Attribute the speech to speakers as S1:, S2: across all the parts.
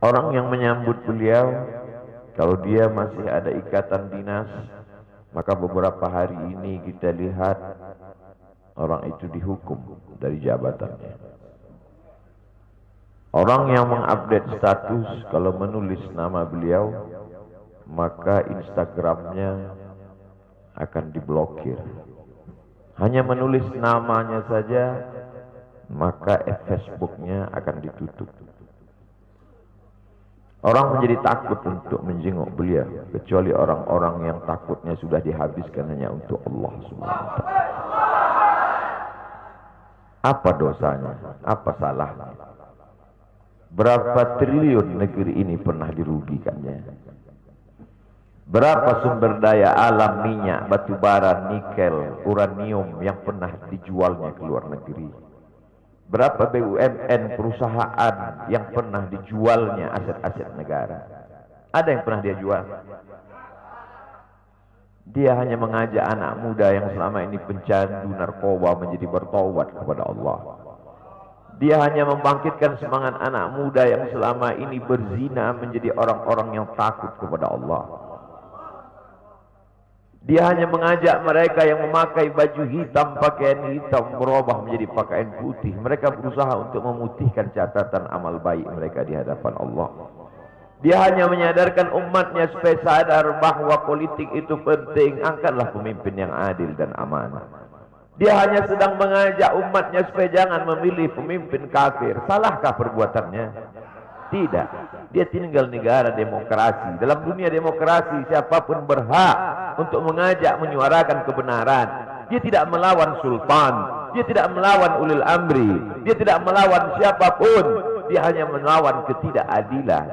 S1: Orang yang menyambut beliau, kalau dia masih ada ikatan dinas, maka beberapa hari ini kita lihat orang itu dihukum dari jabatannya. Orang yang mengupdate status kalau menulis nama beliau, maka Instagramnya akan diblokir. Hanya menulis namanya saja, maka Facebooknya akan ditutup. Orang menjadi takut untuk menjenguk beliau, kecuali orang-orang yang takutnya sudah dihabiskan hanya untuk Allah Subhanahu wa Ta'ala. Apa dosanya? Apa salahnya? Berapa triliun negeri ini pernah dirugikannya? Berapa sumber daya alam, minyak, batu bara, nikel, uranium yang pernah dijualnya ke luar negeri? Berapa BUMN perusahaan yang pernah dijualnya aset-aset negara? Ada yang pernah dia jual? Dia hanya mengajak anak muda yang selama ini pencandu narkoba menjadi bertaubat kepada Allah. Dia hanya membangkitkan semangat anak muda yang selama ini berzina menjadi orang-orang yang takut kepada Allah. Dia hanya mengajak mereka yang memakai baju hitam, pakaian hitam, merubah menjadi pakaian putih. Mereka berusaha untuk memutihkan catatan amal baik mereka di hadapan Allah. Dia hanya menyadarkan umatnya supaya sadar bahwa politik itu penting. Angkatlah pemimpin yang adil dan amanah. Dia hanya sedang mengajak umatnya supaya jangan memilih pemimpin kafir. Salahkah perbuatannya? Tidak. Dia tinggal negara demokrasi. Dalam dunia demokrasi, siapapun berhak untuk mengajak menyuarakan kebenaran. Dia tidak melawan sultan, dia tidak melawan ulil amri, dia tidak melawan siapapun. Dia hanya melawan ketidakadilan.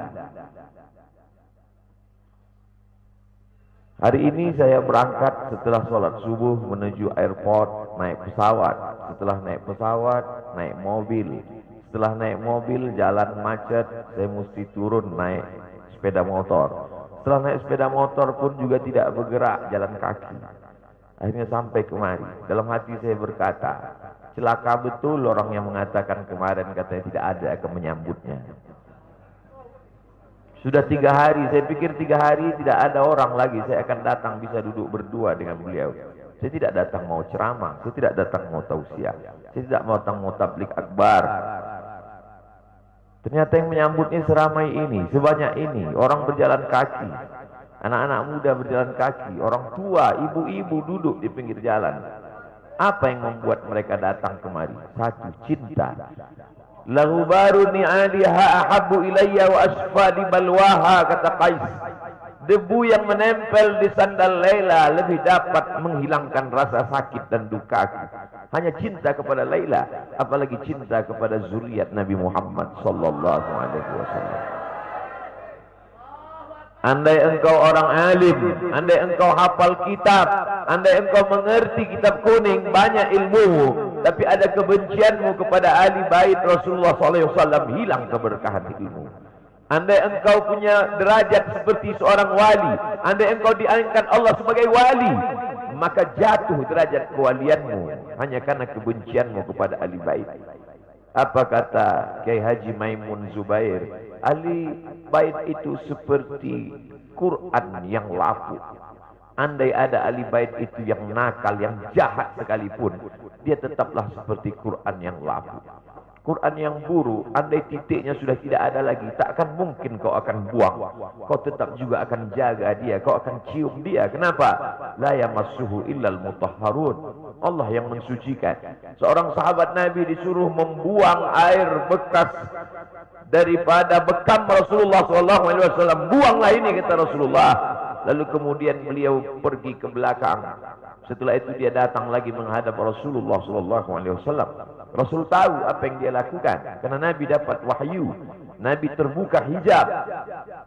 S1: Hari ini saya berangkat setelah sholat subuh menuju airport, naik pesawat. Setelah naik pesawat, naik mobil. Setelah naik mobil, jalan macet, saya mesti turun naik sepeda motor. Setelah naik sepeda motor pun juga tidak bergerak, jalan kaki. Akhirnya sampai kemari. Dalam hati saya berkata, celaka betul orang yang mengatakan kemarin katanya tidak ada akan menyambutnya. Sudah 3 hari, saya pikir 3 hari tidak ada orang lagi. Saya akan datang bisa duduk berdua dengan beliau. Saya tidak datang mau ceramah, saya tidak datang mau tausiah, saya tidak datang mau tablik akbar. Ternyata yang menyambutnya seramai ini, sebanyak ini, orang berjalan kaki, anak-anak muda berjalan kaki, orang tua, ibu-ibu duduk di pinggir jalan. Apa yang membuat mereka datang kemari? Satu, cinta. Lahu baru ni'aliha ahabbu ilayya wa asfali balwaha, kata Qais. Debu yang menempel di sandal Laila lebih dapat menghilangkan rasa sakit dan duka. Hanya cinta kepada Laila, apalagi cinta kepada zuriat Nabi Muhammad sallallahu alaihi wasallam. Andai engkau orang alim, andai engkau hafal kitab, andai engkau mengerti kitab kuning, banyak ilmumu, tapi ada kebencianmu kepada ahli bait Rasulullah sallallahu alaihi wasallam, hilang keberkahan ilmu. Andai engkau punya derajat seperti seorang wali, andai engkau diangkat Allah sebagai wali, maka jatuh derajat kewalianmu hanya karena kebencianmu kepada ahli bait. Apa kata Kiai Haji Maimun Zubair? Ahli bait itu seperti Quran yang lapuk. Andai ada ahli bait itu yang nakal, yang jahat sekalipun, dia tetaplah seperti Quran yang lapuk. Quran yang buruk, andai titiknya sudah tidak ada lagi, tak akan mungkin kau akan buang. Kau tetap juga akan jaga dia, kau akan cium dia. Kenapa? La yamassuhu illal mutahharun. Allah yang mensucikan. Seorang sahabat Nabi disuruh membuang air bekas daripada bekam Rasulullah SAW. Buanglah ini, kata Rasulullah. Lalu kemudian beliau pergi ke belakang. Setelah itu dia datang lagi menghadap Rasulullah SAW. Rasul tahu apa yang dia lakukan, karena Nabi dapat wahyu, Nabi terbuka hijab.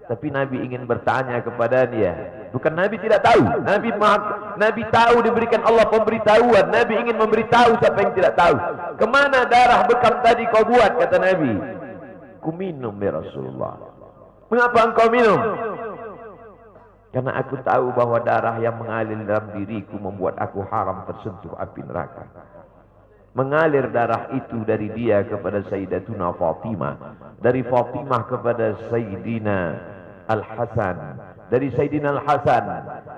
S1: Tapi Nabi ingin bertanya kepada dia. Bukan Nabi tidak tahu, Nabi tahu, diberikan Allah pemberitahuan. Nabi ingin memberitahu siapa yang tidak tahu. Kemana darah bekam tadi kau buat, kata Nabi. Ku minum ya Rasulullah. Mengapa engkau minum? Karena aku tahu bahwa darah yang mengalir dalam diriku membuat aku haram tersentuh api neraka. Mengalir darah itu dari dia kepada Sayyidatuna Fatimah, dari Fatimah kepada Sayyidina Al-Hasan, dari Sayyidina Al-Hasan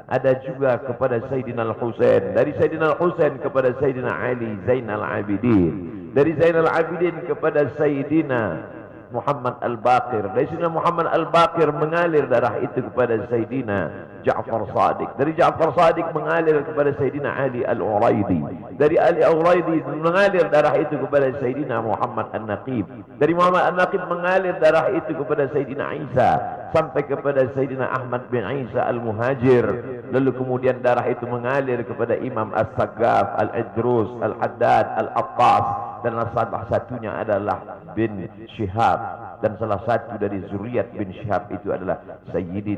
S1: ada juga kepada Sayyidina Al-Husain, dari Sayyidina Al-Husain kepada Sayyidina Ali Zainal Abidin, dari Zainal Abidin kepada Sayyidina Muhammad Al-Baqir, dari Sayyidina Muhammad Al-Baqir mengalir darah itu kepada Sayyidina Ja'far Sadiq, dari Ja'far Sadiq mengalir kepada Sayyidina Ali Al-Uraidi, dari Ali Al-Uraidi mengalir darah itu kepada Sayyidina Muhammad An-Naqib, dari Muhammad An-Naqib mengalir darah itu kepada Sayyidina Isa sampai kepada Sayyidina Ahmad bin Isa Al-Muhajir, lalu kemudian darah itu mengalir kepada Imam As-Saggaf, Al-Idrus, Al-Haddad, Al-Attas, dan salah satunya adalah bin Syihab, dan salah satu dari zuriat bin Syihab itu adalah Sayyidi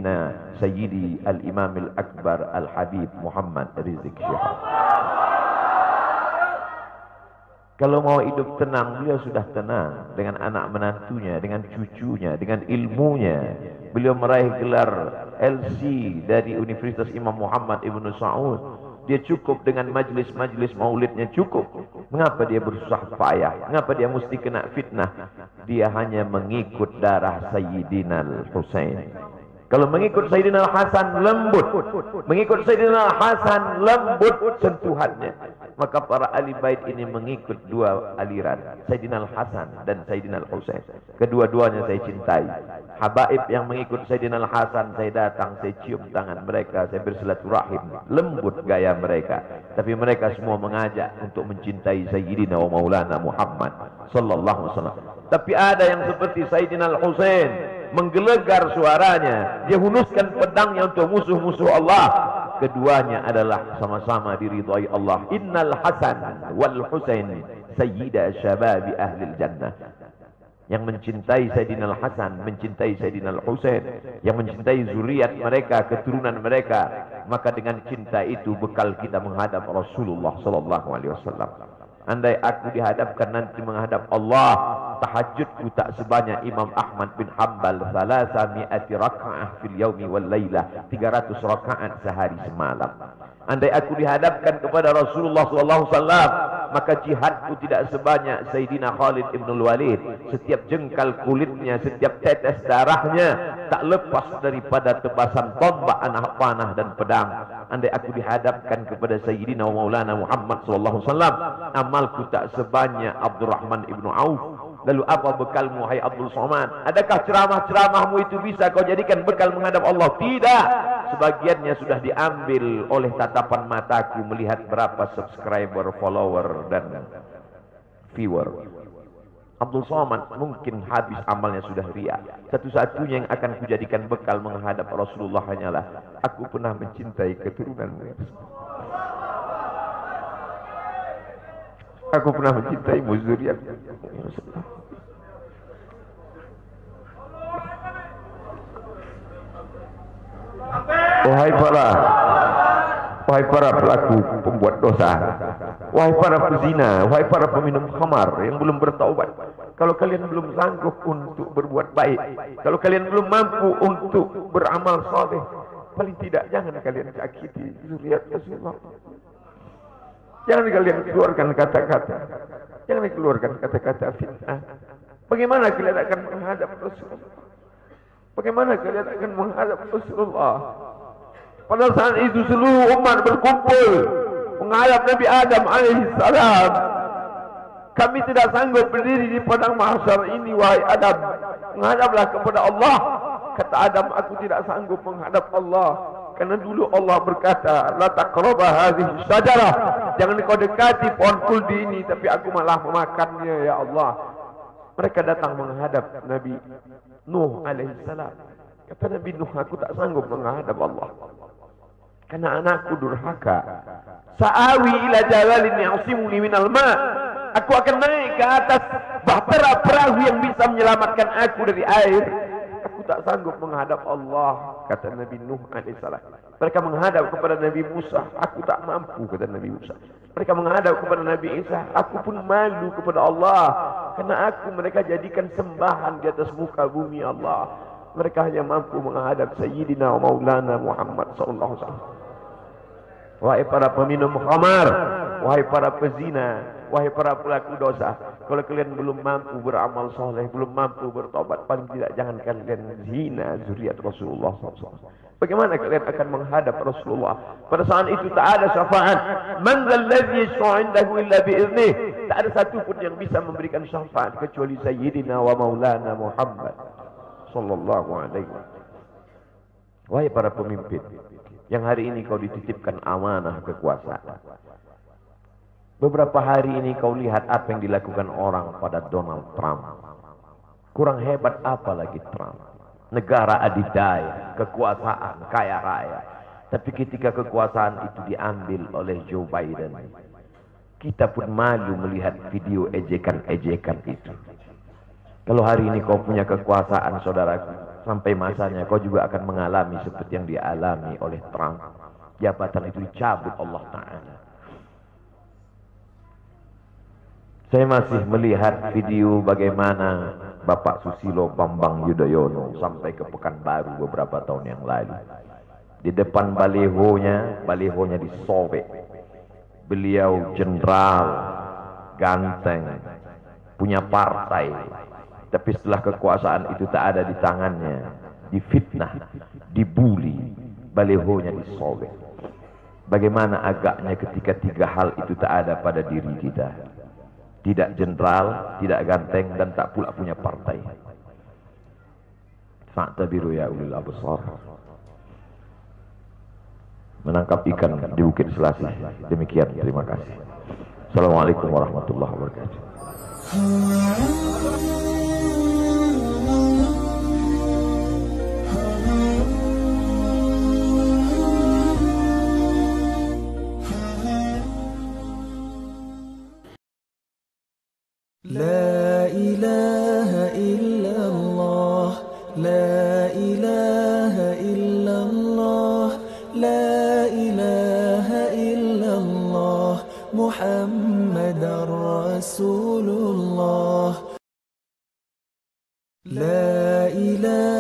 S1: Al-Imam Al-Akbar Al-Habib Muhammad Rizik Syihab. Kalau mau hidup tenang, beliau sudah tenang dengan anak menantunya, dengan cucunya, dengan ilmunya. Beliau meraih gelar LC dari Universitas Imam Muhammad Ibn Saud. Dia cukup dengan majlis-majlis maulidnya cukup. Mengapa dia bersusah payah? Mengapa dia mesti kena fitnah? Dia hanya mengikut darah Sayyidina Al-Husain. Kalau mengikut Sayyidina Al-Hasan lembut, mengikut Sayyidina Al-Hasan lembut sentuhannya. Maka para ahli bait ini mengikut dua aliran, Sayyidina Al-Hasan dan Sayyidina Al-Husain. Kedua-duanya saya cintai. Habaib yang mengikut Sayyidina Al-Hasan, saya datang, saya cium tangan mereka, saya bersilaturahim, lembut gaya mereka. Tapi mereka semua mengajak untuk mencintai Sayyidina wa Maulana Muhammad sallallahu alaihi wasallam. Tapi ada yang seperti Sayyidina Al-Husain, menggelegar suaranya, dia hunuskan pedangnya untuk musuh-musuh Allah. Keduanya adalah sama-sama diridhai Allah. Innal Hasan wal Husain sayyida syababi ahlil jannah. Yang mencintai Sayyidina Al-Hasan, mencintai Sayyidina Al-Husain, yang mencintai zuriat mereka, keturunan mereka, maka dengan cinta itu bekal kita menghadap Rasulullah sallallahu alaihi wasallam. Andai aku dihadapkan nanti menghadap Allah, tahajudku tak sebanyak Imam Ahmad bin Hanbal, 300 raka'ah fil yaumi wal lailah, 300 rakaat sehari semalam. Andai aku dihadapkan kepada Rasulullah SAW, maka jihadku tidak sebanyak Sayyidina Khalid ibn Walid. Setiap jengkal kulitnya, setiap tetes darahnya tak lepas daripada tebasan tombak, anak panah dan pedang. Andai aku dihadapkan kepada Sayyidina Maulana Muhammad SAW, amalku tak sebanyak Abdurrahman ibn Auf. Lalu apa bekalmu, hai Abdul Somad? Adakah ceramah-ceramahmu itu bisa kau jadikan bekal menghadap Allah? Tidak. Sebagiannya sudah diambil oleh tatapan mataku melihat berapa subscriber, follower, dan viewer. Abdul Somad mungkin habis amalnya sudah ria. Satu-satunya yang akan kujadikan bekal menghadap Rasulullah hanyalah aku pernah mencintai keturunanmu. Aku pernah mencintai zuriat. Wahai para pelaku pembuat dosa, wahai para pezina, wahai para peminum khamar yang belum bertaubat, kalau kalian belum sanggup untuk berbuat baik, kalau kalian belum mampu untuk beramal saleh, paling tidak jangan kalian sakiti zuriat Rasulullah. Jangan kalian keluarkan kata-kata, jangan keluarkan kata-kata fitnah. Bagaimana kalian akan menghadap Rasulullah? Bagaimana kalian akan menghadap Rasulullah? Pada saat itu seluruh umat berkumpul menghadap Nabi Adam alaihissalam. Kami tidak sanggup berdiri di padang mahsyar ini, wahai Adam. Menghadaplah kepada Allah. Kata Adam, aku tidak sanggup menghadap Allah. Karena dulu Allah berkata, la taqraba hadhihi syajarah. Jangan kau dekati pohon kuldi ini, tapi aku malah memakannya, ya Allah. Mereka datang menghadap Nabi Nuh alaihissalam. Kata Nabi Nuh, aku tak sanggup menghadap Allah. Karena anakku durhaka. Sa'awi ila jalalin ya'simuni minal ma'. Aku akan naik ke atas bahtera perahu yang bisa menyelamatkan aku dari air. Aku tak sanggup menghadap Allah, kata Nabi Nuh alaihissalam. Mereka menghadap kepada Nabi Musa, aku tak mampu, kata Nabi Musa. Mereka menghadap kepada Nabi Isa, aku pun malu kepada Allah, karena aku mereka jadikan sembahan di atas muka bumi Allah. Mereka hanya mampu menghadap Sayyidina wa Maulana Muhammad sallallahu alaihi wasallam. Wahai para peminum khamar, wahai para pezina, wahai para pelaku dosa, kalau kalian belum mampu beramal soleh, belum mampu bertobat, paling tidak jangan kalian zina zuriat Rasulullah SAW. Bagaimana kalian akan menghadap Rasulullah? Pada saat itu tak ada syafaat. Man dzalladzi yashfa'u 'indahu illa bi'iznih. Tak ada satu pun yang bisa memberikan syafaat kecuali Sayyidina wa Maulana Muhammad sallallahu alaihi wasallam. Wahai para pemimpin, yang hari ini kau dititipkan amanah kekuasaan. Beberapa hari ini kau lihat apa yang dilakukan orang pada Donald Trump. Kurang hebat apa lagi Trump? Negara adidaya, kekuasaan, kaya raya. Tapi ketika kekuasaan itu diambil oleh Joe Biden, kita pun malu melihat video ejekan-ejekan itu. Kalau hari ini kau punya kekuasaan, saudaraku, sampai masanya kau juga akan mengalami seperti yang dialami oleh Trump. Jabatan itu dicabut Allah Ta'ala. Saya masih melihat video bagaimana Bapak Susilo Bambang Yudhoyono sampai ke Pekanbaru beberapa tahun yang lalu. Di depan balihonya disobek. Beliau jenderal, ganteng, punya partai. Tapi setelah kekuasaan itu tak ada di tangannya, difitnah, dibuli, balihonya disobek. Bagaimana agaknya ketika tiga hal itu tak ada pada diri kita. Tidak jenderal, tidak ganteng, dan tak pula punya partai. Fa'tabiru ya ulil absar. Menangkap ikan di Bukit Selasih. Demikian, terima kasih. Assalamualaikum warahmatullahi wabarakatuh.
S2: لا إله إلا الله لا إله إلا الله لا إله إلا الله محمد رسول الله لا إله